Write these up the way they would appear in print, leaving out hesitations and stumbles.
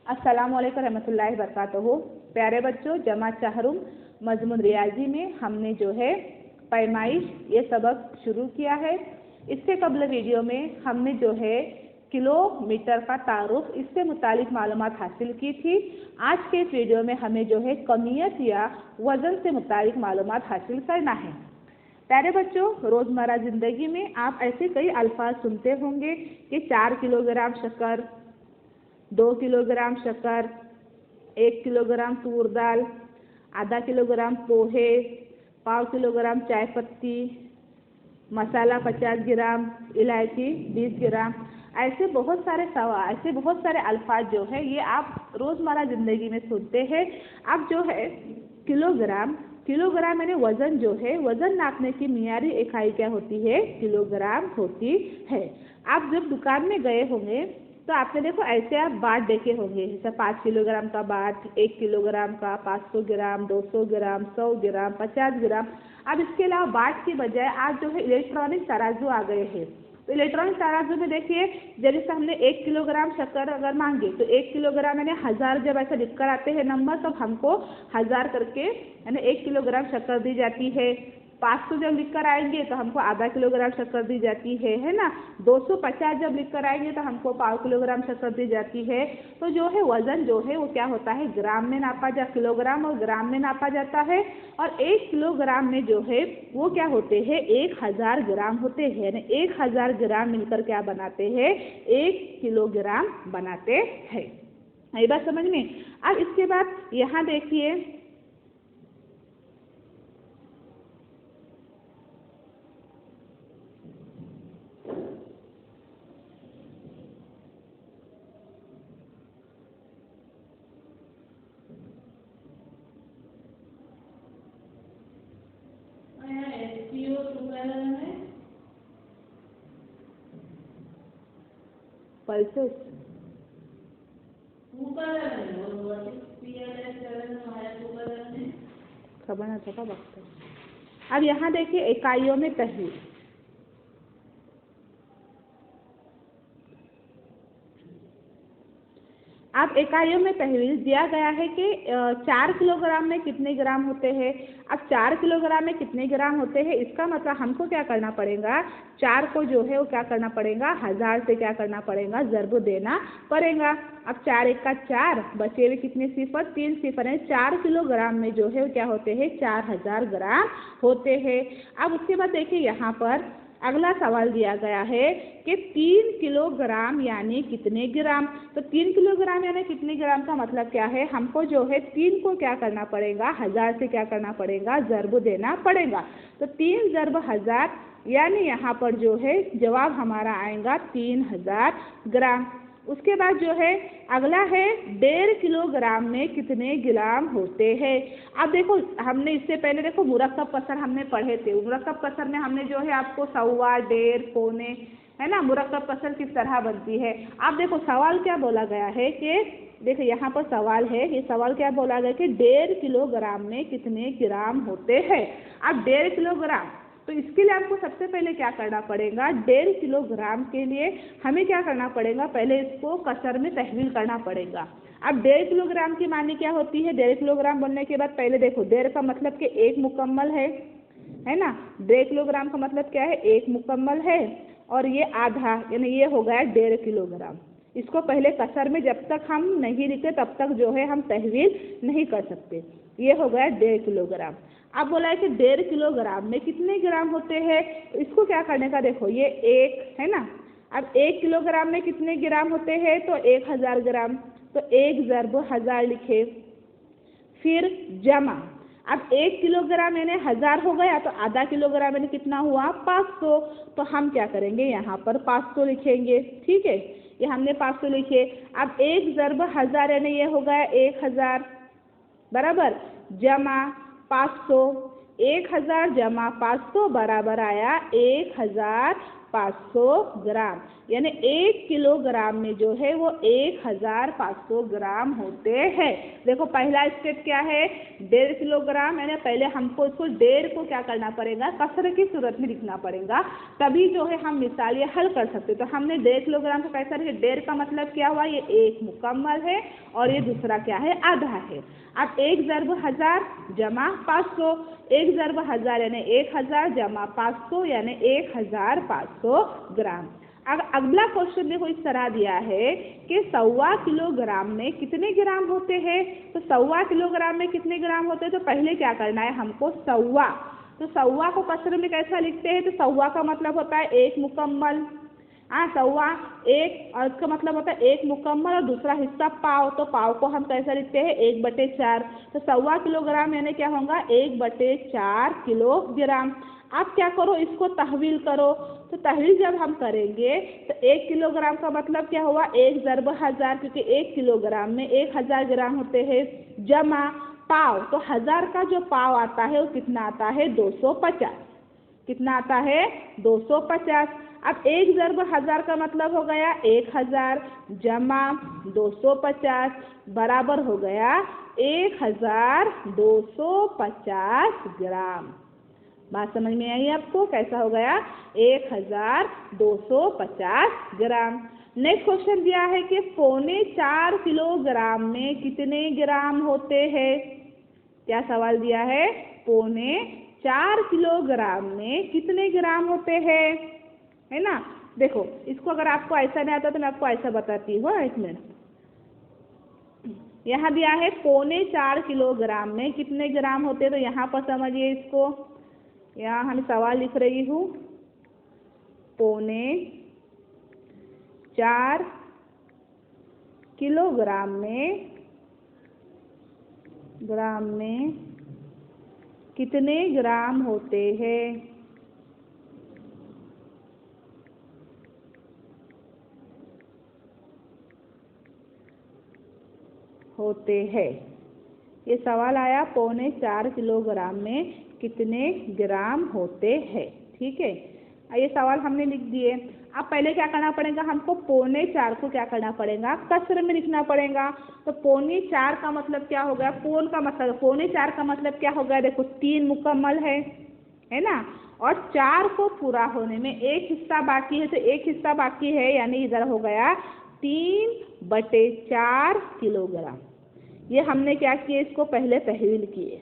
अस्सलामुअलैकुम रहमतुल्लाहि बरकातहू। प्यारे बच्चों, जमात चाहरुम मजमून रियाजी में हमने जो है पैमाइश ये सबक शुरू किया है। इससे कबल वीडियो में हमने जो है किलोमीटर का तारुफ इससे मुतालिक मालूमात हासिल की थी। आज के इस वीडियो में हमें जो है कमियत या वज़न से मुतालिक मालूमात हासिल करना है। प्यारे बच्चों, रोज़मर्रा ज़िंदगी में आप ऐसे कई अल्फाज सुनते होंगे कि 4 किलोग्राम शक्कर, 2 किलोग्राम शक्कर, 1 किलोग्राम तूर दाल, आधा किलोग्राम पोहे, 1/4 किलोग्राम चाय पत्ती, मसाला 50 ग्राम, इलायची 20 ग्राम। ऐसे बहुत सारे अल्फाज जो है ये आप रोज़मर्रा ज़िंदगी में सुनते हैं। अब जो है किलोग्राम यानी वज़न जो है, वज़न नापने की मियारी इकाई क्या होती है? किलोग्राम होती है। आप जब दुकान में गए होंगे तो आपने देखो ऐसे आप बाट देखे होंगे, जैसे 5 किलोग्राम का बाट, 1 किलोग्राम का, 500 ग्राम, 200 ग्राम, 100 ग्राम, 50 ग्राम। अब इसके अलावा बाट की बजाय आज जो है इलेक्ट्रॉनिक तराजू आ गए हैं। तो इलेक्ट्रॉनिक तराजू में देखिए, जैसे हमने 1 किलोग्राम शक्कर अगर मांगे तो 1 किलोग्राम यानी 1000 जब ऐसा लिख कर आते हैं नंबर, तब हमको 1000 करके यानी 1 किलोग्राम शक्कर दी जाती है। 500 जब लिख कर आएंगे तो हमको आधा किलोग्राम शक्कर दी जाती है ना। 250 जब लिख कर आएंगे तो हमको 1/4 किलोग्राम शक्कर दी जाती है। तो जो है वज़न जो है वो क्या होता है? ग्राम में नापा किलोग्राम और ग्राम में नापा जाता है। और 1 किलोग्राम में जो है वो क्या होते हैं? 1000 ग्राम होते हैं। यानी 1000 ग्राम मिलकर क्या बनाते हैं? 1 किलोग्राम बनाते हैं। ये बात समझ में। अब इसके बाद यहाँ देखिए, पल्सेस खबर ना था वक्त। अब यहाँ देखिए इकाइयों में तहवील। अब इकाइयों में तहवील दिया गया है कि 4 किलोग्राम में कितने ग्राम होते हैं। अब 4 किलोग्राम में कितने ग्राम होते हैं, इसका मतलब हमको क्या करना पड़ेगा? 4 को जो है वो क्या करना पड़ेगा? 1000 से क्या करना पड़ेगा? ज़र्ब देना पड़ेगा। अब 4 1 का 4, बचे हुए कितने सिफर? 3 सिफर है। 4 किलोग्राम में जो है वो क्या होते हैं? 4000 ग्राम होते हैं। अब उसके बाद देखिए यहाँ पर अगला सवाल दिया गया है कि 3 किलोग्राम यानी कितने ग्राम। तो 3 किलोग्राम यानी कितने ग्राम का मतलब क्या है? हमको जो है 3 को क्या करना पड़ेगा? 1000 से क्या करना पड़ेगा? ज़र्ब देना पड़ेगा। तो 3 ज़र्ब 1000 यानी यहाँ पर जो है जवाब हमारा आएगा 3000 ग्राम। उसके बाद जो है अगला है 1.5 किलोग्राम में कितने ग्राम होते हैं। अब देखो हमने इससे पहले देखो मुरक्कब कसर हमने पढ़े थे। मुरक्कब कसर में हमने जो है आपको 1.25, 1.5, पौने, है ना, मुरक्कब कसर किस तरह बनती है। अब देखो सवाल क्या बोला गया है कि देखो यहाँ पर सवाल है, ये सवाल क्या बोला गया कि 1.5 किलोग्राम में कितने ग्राम होते हैं। अब 1.5 किलोग्राम, तो इसके लिए आपको सबसे पहले क्या करना पड़ेगा? 1.5 किलोग्राम के लिए हमें क्या करना पड़ेगा? पहले इसको कसर में तहवील करना पड़ेगा। अब 1.5 किलोग्राम की मानी क्या होती है? 1.5 किलोग्राम बनने के बाद पहले देखो 1.5 का मतलब कि 1 मुकम्मल है ना। 1.5 किलोग्राम का मतलब क्या है? 1 मुकम्मल है। और ये आधा यानी ये हो गया 1.5 किलोग्राम। इसको पहले कसर में जब तक हम नहीं लिखते तब तक जो है हम तहवील नहीं कर सकते। ये हो गया 1.5 किलोग्राम। अब बोला है कि 1.5 किलोग्राम में कितने ग्राम होते हैं। इसको क्या करने का, देखो ये 1 है ना। अब 1 किलोग्राम में कितने ग्राम होते हैं? तो 1000 ग्राम। तो 1 ज़र्ब 1000 लिखे, फिर जमा। अब 1 किलोग्राम यानी 1000 हो गया, तो आधा किलोग्राम यानी कितना हुआ? 500। तो हम क्या करेंगे? यहाँ पर 500 लिखेंगे। ठीक है, ये हमने 500 लिखे। अब 1 ज़र्ब 1000 यानी ये हो गया 1000 बराबर, जमा 500। 1000 जमा 500 बराबर आया 1500 500 ग्राम, यानी 1 किलोग्राम में जो है वो 1500 ग्राम होते हैं। देखो पहला स्टेप क्या है, 1.5 किलोग्राम, यानी पहले हमको इसको 1.5 को क्या करना पड़ेगा, कसर की सूरत में लिखना पड़ेगा, तभी जो है हम मिसाल ये हल कर सकते। तो हमने 1.5 किलोग्राम को कैसा लिखे, 1.5 का मतलब क्या हुआ, ये 1 मुकम्मल है और ये दूसरा क्या है, आधा है। अब 1 ज़रब 1000 जमा 500, 1 ज़रब 1000 यानी 1000 जमा 500 यानी 1500 ग्राम। अब अगला क्वेश्चन देखो इस तरह दिया है कि 1.25 किलोग्राम में कितने ग्राम होते हैं। तो 1.25 किलोग्राम में कितने ग्राम होते हैं, तो पहले क्या करना है हमको 1.25, तो 1.25 को कसर में कैसा लिखते हैं, तो 1.25 का मतलब होता है 1 मुकम्मल, 1.25 1 और इसका मतलब होता है 1 मुकम्मल और दूसरा हिस्सा पाव, तो पाव को हम कैसा लिखते हैं 1/4। तो 1.25 किलोग्राम यानी क्या होगा 1/4 किलोग्राम। आप क्या करो, इसको तहवील करो, तो तहवील जब हम करेंगे तो 1 किलोग्राम का मतलब क्या हुआ 1 ज़रब 1000, क्योंकि 1 किलोग्राम में 1000 ग्राम होते हैं, जमा पाव, तो 1000 का जो पाव आता है वो कितना आता है 250, कितना आता है 250। अब 1 ज़रब 1000 का मतलब हो गया 1000 जमा 250 बराबर हो गया 1250 ग्राम। बात समझ में आई आपको, कैसा हो गया 1250 ग्राम। नेक्स्ट क्वेश्चन दिया है कि 4.25 किलोग्राम में कितने ग्राम होते हैं। क्या सवाल दिया है, 4.25 किलोग्राम में कितने ग्राम होते हैं, है ना। देखो इसको अगर आपको ऐसा नहीं आता तो मैं आपको ऐसा बताती हूँ, एक मिनट। यहाँ दिया है 4.25 किलोग्राम में कितने ग्राम होते हैं, तो यहाँ पर समझिए इसको, यहाँ हम सवाल लिख रही हूँ 4.25 किलोग्राम में कितने ग्राम होते हैं। ये सवाल आया 4.25 किलोग्राम में कितने ग्राम होते हैं, ठीक है। ये सवाल हमने लिख दिए। अब पहले क्या करना पड़ेगा हमको, 4.25 को क्या करना पड़ेगा, कसर में लिखना पड़ेगा। तो 4.25 का मतलब क्या होगा, पौन का मतलब 4.25 का मतलब क्या होगा, देखो 3 मुकम्मल है ना, और 4 को पूरा होने में एक हिस्सा बाकी है, तो एक हिस्सा बाकी है यानी इधर हो गया 3/4 किलोग्राम। ये हमने क्या किए, इसको पहले तहवील किए,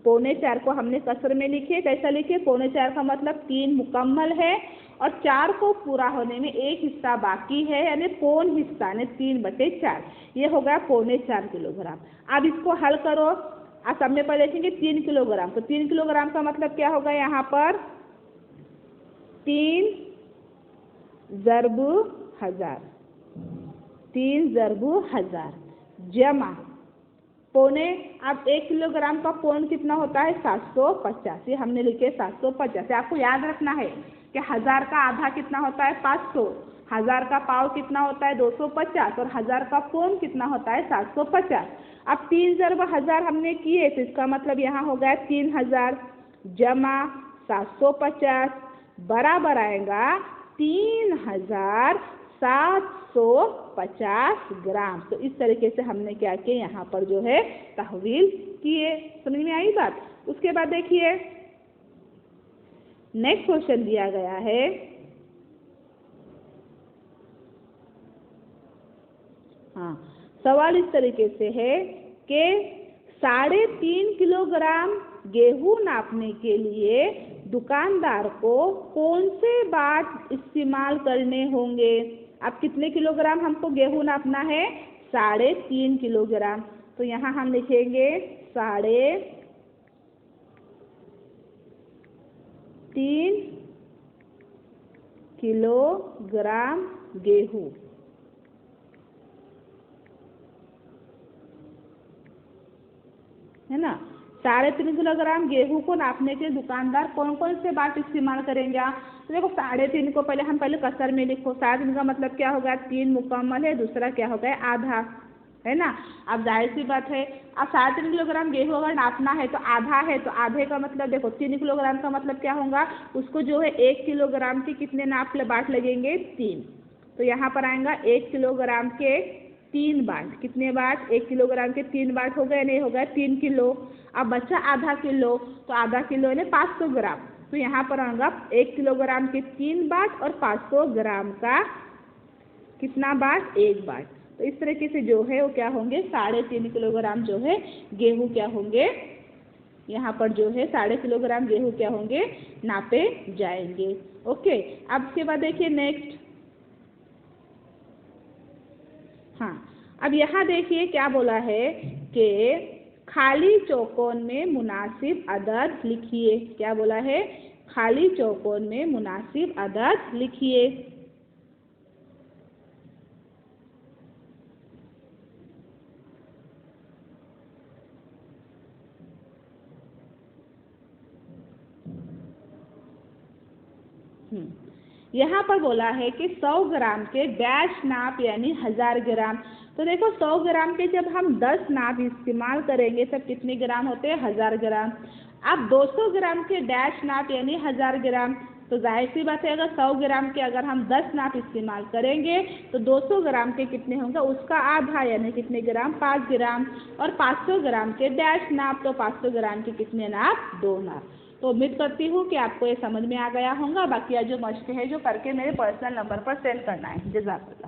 4.25 को हमने कसर में लिखे, कैसा लिखे 4.25 का मतलब 3 मुकम्मल है और 4 को पूरा होने में एक हिस्सा बाकी है यानी पौन हिस्सा यानी 3/4, ये हो गया 4.25 किलोग्राम। अब इसको हल करो, आप सब में पर देखेंगे 3 किलोग्राम, तो 3 किलोग्राम का मतलब क्या होगा, यहाँ पर 3 ज़रब 1000, 3 ज़रब 1000 जमा पौने। अब 1 किलोग्राम का पौन कितना होता है 750, ये हमने लिखे 750। आपको याद रखना है कि 1000 का आधा कितना होता है 500, 1000 का पाव कितना होता है 250 और 1000 का पौन कितना होता है 750। अब 3 ज़रब 1000 हमने किए, तो इसका मतलब यहाँ हो गया 3000 जमा 750 बराबर आएगा 3750 ग्राम। तो इस तरीके से हमने क्या किया, यहाँ पर जो है तहवील किए। समझ में आई बात। उसके बाद देखिए नेक्स्ट क्वेश्चन दिया गया है, हाँ सवाल इस तरीके से है कि 3.5 किलोग्राम गेहूं नापने के लिए दुकानदार को कौन से बाट इस्तेमाल करने होंगे। अब कितने किलोग्राम हमको गेहूं नापना है, 3.5 किलोग्राम, तो यहाँ हम लिखेंगे 3.5 किलोग्राम गेहूं, है ना। 3.5 किलोग्राम गेहूं को नापने के दुकानदार कौन कौन से बाट इस्तेमाल करेंगे। तो देखो 3.5 को पहले कसर में लिखो, 3.5 का मतलब क्या होगा 3 मुकम्मल है, दूसरा क्या होगा आधा, है ना। अब जाहिर सी बात है, अब 3.5 किलोग्राम गेहूँ अगर नापना है तो आधा है, तो आधे का मतलब देखो 3 किलोग्राम का मतलब क्या होगा, उसको जो है 1 किलोग्राम के कितने बाट लगेंगे, 3। तो यहाँ पर आएगा 1 किलोग्राम के 3 बाट, कितने बाट, 1 किलोग्राम के 3 बाट हो गए, नहीं हो गए 3 किलो। अब बचा आधा किलो, तो आधा किलो है 500 ग्राम, तो यहाँ पर आएगा 1 किलोग्राम के 3 बाट और 500 ग्राम का कितना बाट, 1 बाट। तो इस तरीके से जो है वो क्या होंगे, 3.5 किलोग्राम जो है गेहूँ क्या होंगे, यहाँ पर जो है 3.5 किलोग्राम गेहूँ क्या होंगे, नापे जाएंगे। ओके, अब इसके बाद देखिए नेक्स्ट, हाँ अब यहाँ देखिए क्या बोला है कि खाली चौकोन में मुनासिब अदद लिखिए। क्या बोला है, खाली चौकोन में मुनासिब अदद लिखिए। यहाँ पर बोला है कि 100 ग्राम के डैश नाप यानी 1000 ग्राम। तो देखो 100 ग्राम के जब हम 10 नाप इस्तेमाल करेंगे तब कितने ग्राम होते हैं, 1000 ग्राम। अब 200 ग्राम के डैश नाप यानी 1000 ग्राम, तो जाहिर सी बात है अगर 100 ग्राम के अगर हम 10 नाप इस्तेमाल करेंगे तो 200 ग्राम के कितने होंगे, उसका आधा यानी कितने ग्राम, 5 ग्राम। और 500 ग्राम के डैश नाप, तो 500 ग्राम के कितने नाप, 2 नाप। तो उम्मीद करती हूँ कि आपको ये समझ में आ गया होगा। बाकी जो मश्क है जो करके मेरे पर्सनल नंबर पर सेंड करना है। जज़ाकल्लाह।